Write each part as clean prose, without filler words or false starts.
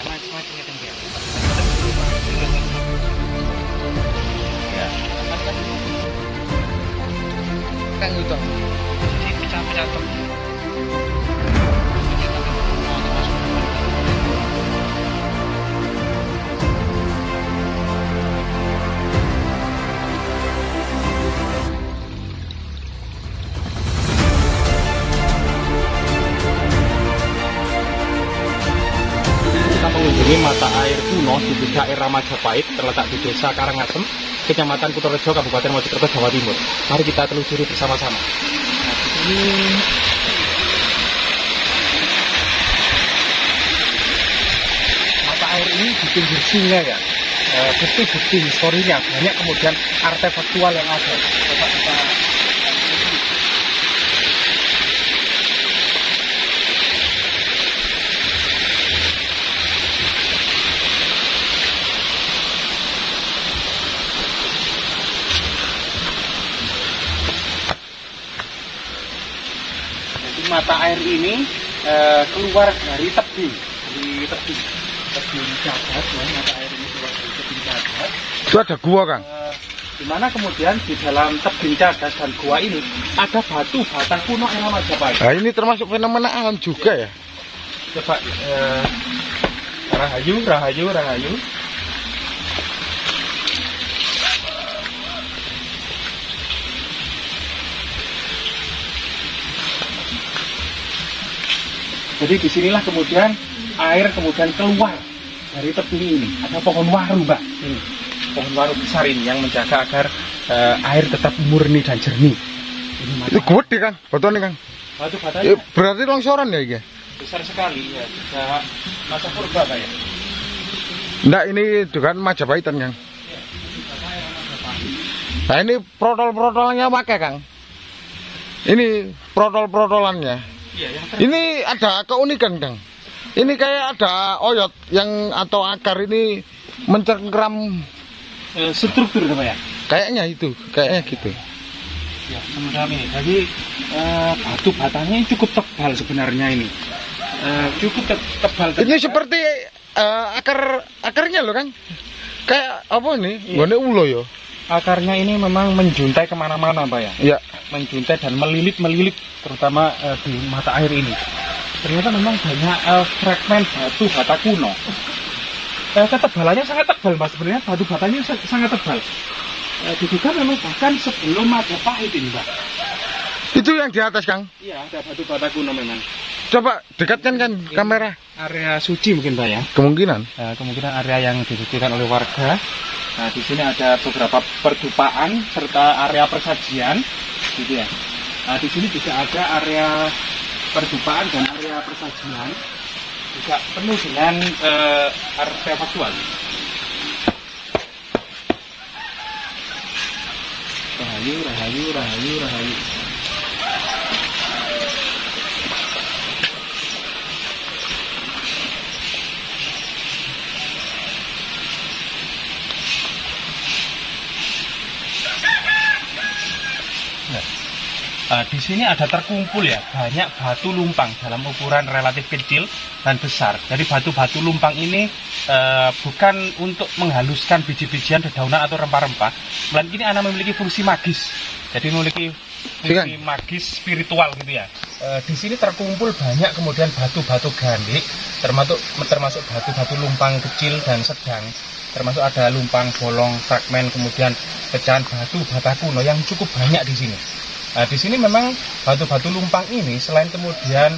Ya. Kan itu. Pecah-pecah tuh. Mengunjungi mata air kuno di daerah Majapahit terletak di Desa Karangasem, Kecamatan Kutorejo, Kabupaten Mojokerto, Jawa Timur. Mari kita telusuri bersama-sama. Ini mata air ini di pinggir sungai ya. Bukti-bukti historinya banyak, kemudian artefaktual yang ada. Coba kita mata air ini keluar dari tebing Jagat ya. Mata air ini keluar dari tebing Jagat. Itu ada gua, Kang. Di mana kemudian di dalam tebing Jagat dan gua ini ada batu bata kuno era Majapahit. Nah, ini termasuk fenomena alam juga ya. Coba rahayu. Jadi disinilah kemudian air kemudian keluar dari tebing ini. Ada pohon waru, Mbak. Ini pohon waru besar ini yang menjaga agar air tetap murni dan jernih. Ini Itu gede, Kang. Batuan Kang. batu batanya Berarti longsoran ya ini? besar sekali ya. Sudah masa purba kayak. Enggak, ini juga Majapahitan, Kang. Nah, ini protol-protolannya pakai, Kang. Ini protol-protolannya. Iya, yang Ini ada keunikan, Kang. Ini kayak ada oyot yang atau akar ini mencengkram. struktur apa ya? Kayaknya gitu. Ya, semacam ini. Jadi batu batanya ini cukup tebal sebenarnya ini. Cukup tebal. Ini seperti akarnya loh, Kang. Kayak apa nih? Gone ulo ya. Akarnya ini memang menjuntai kemana-mana, Pak ya. Iya. Menjuntai dan melilit, terutama di mata air ini. Ternyata memang banyak fragmen batu bata kuno. Ketebalannya sangat tebal, Mas. Sebenarnya batu batanya sangat tebal. Diduga memang bahkan sebelum Majapahit ini, Pak. Itu yang di atas, Kang. Iya, ada batu bata kuno memang. Coba dekatkan kan kamera. Area suci mungkin, Pak ya. Kemungkinan. Kemungkinan area yang disucikan oleh warga. Nah, di sini ada beberapa perdupaan serta area persajian, gitu ya. Nah, di sini juga ada area perdupaan dan area persajian, juga penuh dengan artefaktual. Rahayu. Di sini ada terkumpul ya banyak batu lumpang dalam ukuran relatif kecil dan besar. Jadi batu-batu lumpang ini bukan untuk menghaluskan biji-bijian, dedaunan atau rempah-rempah, melainkan ini memiliki fungsi magis. Jadi memiliki fungsi magis spiritual gitu ya. Di sini terkumpul banyak kemudian batu-batu gandik, termasuk batu-batu lumpang kecil dan sedang. Termasuk ada lumpang bolong, fragmen, kemudian pecahan batu bata kuno yang cukup banyak di sini. Nah, di sini memang batu-batu lumpang ini selain kemudian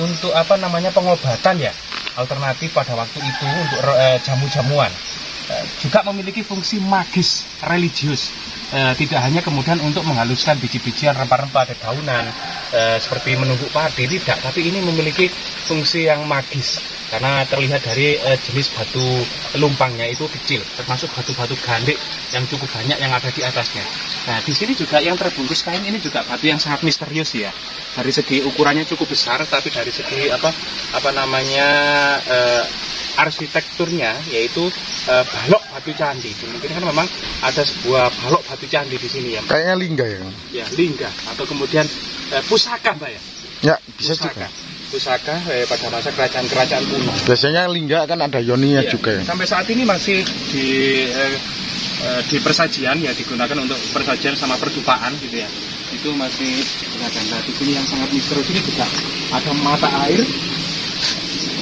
untuk pengobatan ya, alternatif pada waktu itu untuk jamu-jamuan, juga memiliki fungsi magis religius. Tidak hanya kemudian untuk menghaluskan biji-bijian, rempah-rempah, dedaunan seperti menumbuk padi, tidak, tapi ini memiliki fungsi yang magis karena terlihat dari jenis batu lumpangnya itu kecil, termasuk batu-batu gandik yang cukup banyak yang ada di atasnya. Nah, di sini juga yang terbungkus kain ini juga batu yang sangat misterius ya. Dari segi ukurannya cukup besar, tapi dari segi arsitekturnya yaitu balok batu candi. Mungkin kan memang ada sebuah balok batu candi di sini ya. Kayaknya lingga ya. Ya, lingga atau kemudian pusaka, Mbak ya. Ya, bisa pusaka. juga. pusaka pada masa kerajaan-kerajaan kuno. Biasanya lingga kan ada yoninya Iya, juga ya. sampai saat ini masih di persajian ya, digunakan untuk persajian sama pertupaan gitu ya. Itu masih digunakan. Nah, di sini yang sangat misterius ini juga ada mata air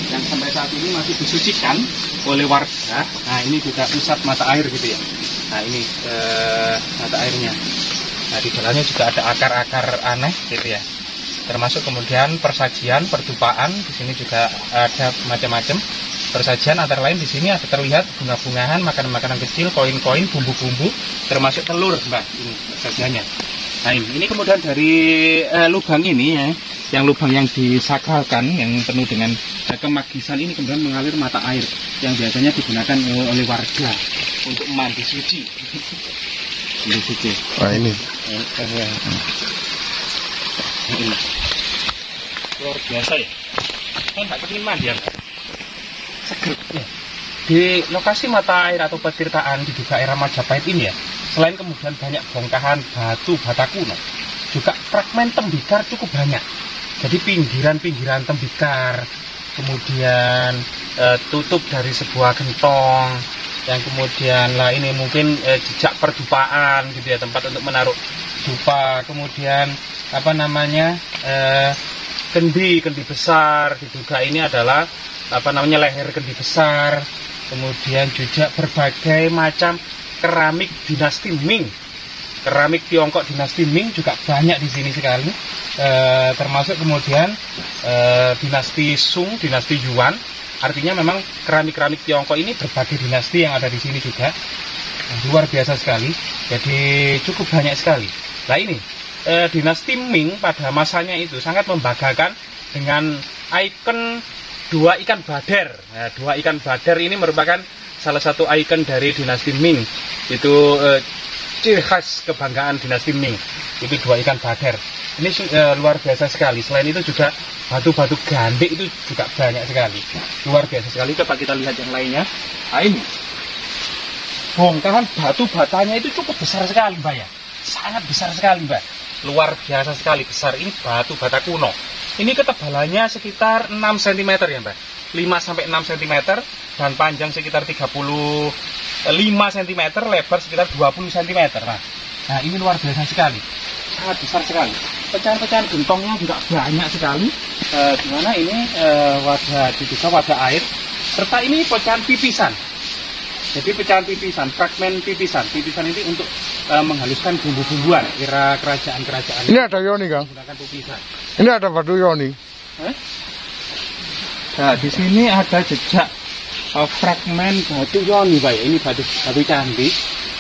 yang sampai saat ini masih disucikan oleh warga. Nah, ini juga pusat mata air gitu ya. Nah, ini mata airnya. Nah, di dalamnya juga ada akar-akar aneh gitu ya. Termasuk kemudian persajian, pertupaan, di sini juga ada macam-macam persajian, antara lain di sini ada terlihat bunga-bungahan, makanan-makanan kecil, koin-koin, bumbu-bumbu, termasuk telur, Mbak. Ini persajiannya. Nah, ini kemudian dari lubang ini ya, yang lubang yang disakralkan, yang penuh dengan kemagisan ini kemudian mengalir mata air yang biasanya digunakan oleh warga untuk mandi suci. Mandi suci. Nah, ini. Ini luar biasa ya. Saya nggak kepingin mandi ya. Seger ya. Di lokasi mata air atau petirtaan di daerah Majapahit ini ya, selain kemudian banyak bongkahan batu bata kuno, juga fragmen tembikar cukup banyak. Jadi pinggiran-pinggiran tembikar, kemudian tutup dari sebuah gentong, yang kemudian lah ini mungkin jejak perdupaan gitu ya, tempat untuk menaruh dupa, kemudian apa namanya kendi besar diduga ini adalah apa namanya leher kendi besar, kemudian juga berbagai macam keramik dinasti Ming, keramik Tiongkok dinasti Ming juga banyak di sini sekali, termasuk kemudian dinasti Sung, dinasti Yuan. Artinya memang keramik-keramik Tiongkok ini berbagai dinasti yang ada di sini juga. Luar biasa sekali, jadi cukup banyak sekali. Nah ini dinasti Ming pada masanya itu sangat membanggakan dengan ikon dua ikan badar. Nah, dua ikan badar ini merupakan salah satu ikon dari dinasti Ming. Itu ciri khas kebanggaan dinasti Ming. Itu dua ikan badar. Ini luar biasa sekali. Selain itu juga batu-batu gandek itu juga banyak sekali. Luar biasa sekali. Coba kita lihat yang lainnya. Nah ini bongkahan batu batanya itu cukup besar sekali, Mbak ya. Sangat besar sekali, Mbak. Luar biasa sekali besar. Ini batu bata kuno. Ini ketebalannya sekitar 6 cm ya, Mbak. 5-6 cm dan panjang sekitar 35 cm, lebar sekitar 20 cm. Nah, ini luar biasa sekali. Sangat besar sekali. Pecahan-pecahan gentongnya juga banyak sekali. Di mana ini wadah diduga wadah air, serta ini pecahan pipisan. Jadi pecahan pipisan, fragmen pipisan. Pipisan ini untuk menghaluskan bumbu-bumbuan era kerajaan-kerajaan. Ini ada yoni, Kang. Menggunakan pipisan. Ini ada batu yoni. Nah, di sini ada jejak fragmen batu yoni, Pak. Ini batu candi.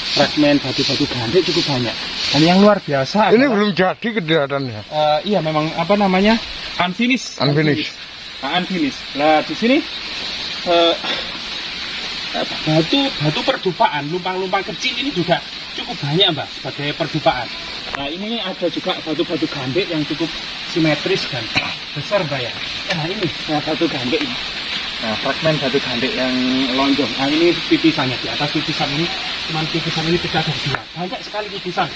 Fragmen batu-batu gandek cukup banyak. Dan yang luar biasa Ini adalah, belum jadi kelihatannya. iya memang apa namanya? Unfinished. Unfinished. Nah, unfinished. Nah, di sini batu perdupaan, lumpang-lumpang kecil ini juga cukup banyak, Mbak, sebagai perdupaan. Nah, ini ada juga batu-batu gandek yang cukup simetris dan besar, Mbak ya. Nah, ini batu gandek ini. Nah, fragmen batu gandek yang lonjong. Nah, ini pipisannya. Di atas pipisan ini, cuman pipisan ini pecah dari dua. Banyak sekali pipisan.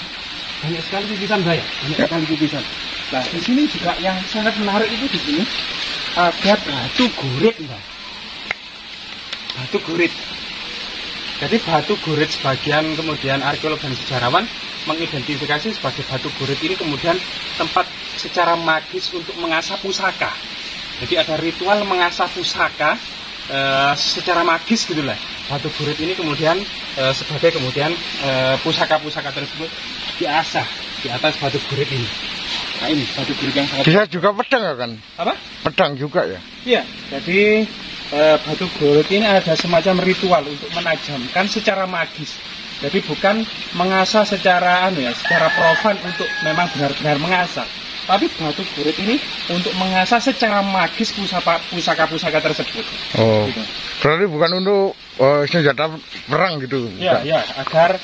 Banyak sekali pipisan, Mbak ya. Banyak sekali pipisan. Nah, di sini juga yang sangat menarik itu di sini ada batu gurit, Mbak. Batu gurit. Jadi batu gurit sebagian kemudian arkeolog dan sejarawan mengidentifikasi sebagai batu gurit ini kemudian tempat secara magis untuk mengasah pusaka. Jadi ada ritual mengasah pusaka secara magis gitulah. Batu gurit ini kemudian sebagai kemudian pusaka-pusaka tersebut diasah di atas batu gurit ini. Nah ini batu gurit yang sangat. Bisa juga pedang ya, kan? Apa? Pedang juga ya. Iya. Jadi batu gurit ini ada semacam ritual untuk menajamkan secara magis. Jadi bukan mengasah secara secara profan untuk memang benar-benar mengasah. Tapi batu gurit ini untuk mengasah secara magis pusaka-pusaka tersebut. Oh. Gitu. Berarti bukan untuk senjata perang gitu. Ya, ya, agar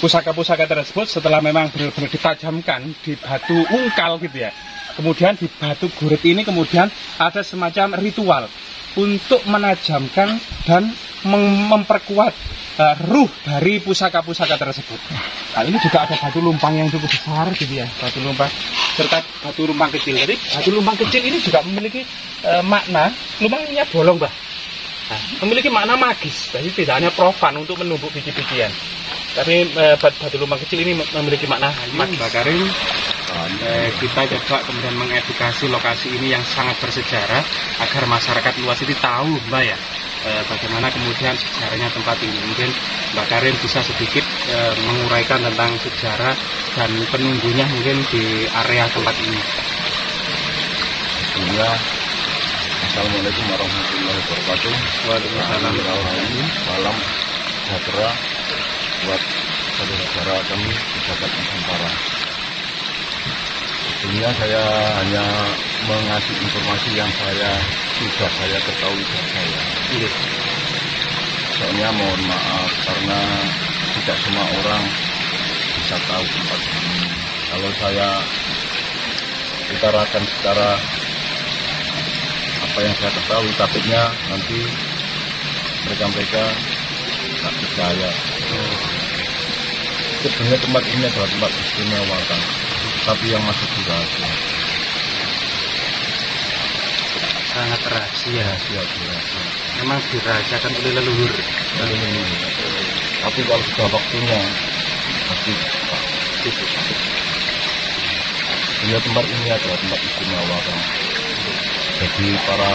pusaka-pusaka tersebut setelah memang benar-benar ditajamkan di batu ungkal gitu ya. Kemudian di batu gurit ini kemudian ada semacam ritual untuk menajamkan dan memperkuat ruh dari pusaka-pusaka tersebut. Nah, ini juga ada batu lumpang yang cukup besar gitu ya, batu lumpang serta batu lumpang kecil. Jadi batu lumpang kecil ini juga memiliki makna, lumpangnya bolong, Mbah. Nah, memiliki makna magis, jadi tidak hanya profan untuk menumbuk biji-bijian. Tapi batu lumpang kecil ini memiliki makna magis. Mbak Karim, kita coba kemudian mengedukasi lokasi ini yang sangat bersejarah agar masyarakat luas ini tahu, Mbak ya, bagaimana kemudian sejarahnya tempat ini. Mungkin Mbak Karim bisa sedikit menguraikan tentang sejarah dan penunggunya mungkin di area tempat ini. Assalamualaikum warahmatullahi wabarakatuh. Waalaikumsalam. Salam sejahtera buat saudara-saudara kami di Jagat Nusantara. Sebenarnya saya hanya mengasih informasi yang sudah saya ketahui dari saya. Soalnya mohon maaf karena tidak semua orang bisa tahu tempat ini. Kalau saya utarakan secara apa yang saya ketahui, takutnya nanti mereka tak percaya. Sebenarnya tempat ini adalah tempat istimewa kan, tapi yang masih rahasia. Sangat rahasia. Rahasia. Memang dirahasiakan oleh leluhur. Tapi kalau sudah waktunya pasti sebenarnya tempat ini adalah tempat istimewa kan. Jadi para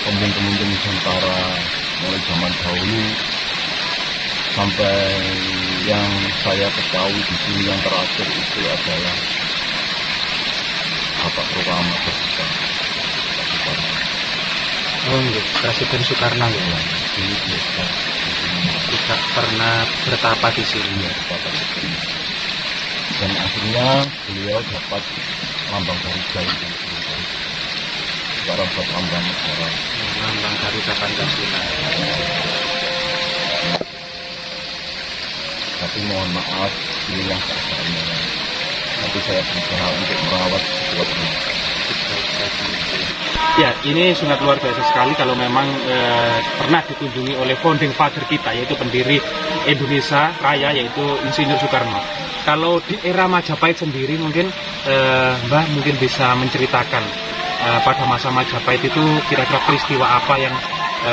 pemimpin Nusantara mulai zaman dahulu sampai yang saya ketahui di sini yang terakhir itu adalah Bapak Proklamasi Presiden Soekarno ya. Ini biasa di sini Tidak pernah bertapa di sini. ya Bapak Presiden. Dan akhirnya beliau dapat lambang Garuda itu. Sekarang buat lambang negara. Lambang Garuda Pancasila. Tapi mohon maaf, ini yang seadanya. Nanti saya berusaha untuk merawat sesuatu ini. Ya, ini sangat luar biasa sekali kalau memang pernah dikunjungi oleh founding father kita, yaitu pendiri Indonesia Raya, yaitu Insinyur Soekarno. Kalau di era Majapahit sendiri mungkin Mbah mungkin bisa menceritakan pada masa Majapahit itu kira-kira peristiwa apa yang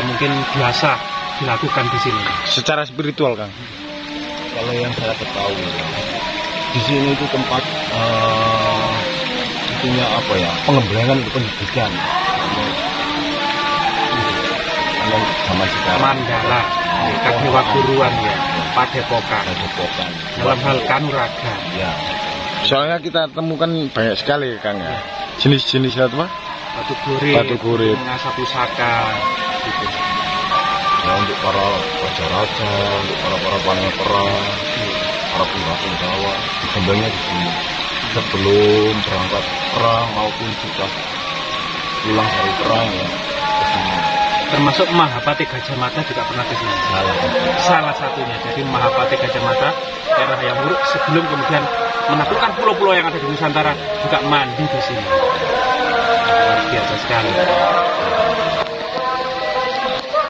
mungkin biasa dilakukan di sini. Secara spiritual, Kang. Kalau yang saya ketahui, di sini itu tempat itunya apa ya, pengembangan pendidikan. Kalau zaman sekarang Mandala, Kadewa Guruan ya, Padepokan. Dalam hal kanuraga. Ya, Soalnya kita temukan banyak sekali, Kang ya. Jenis-jenis apa? Batu kurit, mengasah pusaka, gitu. ya untuk para raja-raja, untuk para panglima perang, para punggawa, disembelihnya di sini. Sebelum berangkat perang maupun sudah pulang dari perang ya ke sini. Termasuk Mahapati Gajah Mada juga pernah ke sini. Salah satunya. Jadi Mahapati Gajah Mada era Hayam Wuruk sebelum kemudian menaklukkan pulau-pulau yang ada di Nusantara juga mandi di sini. Luar biasa sekali.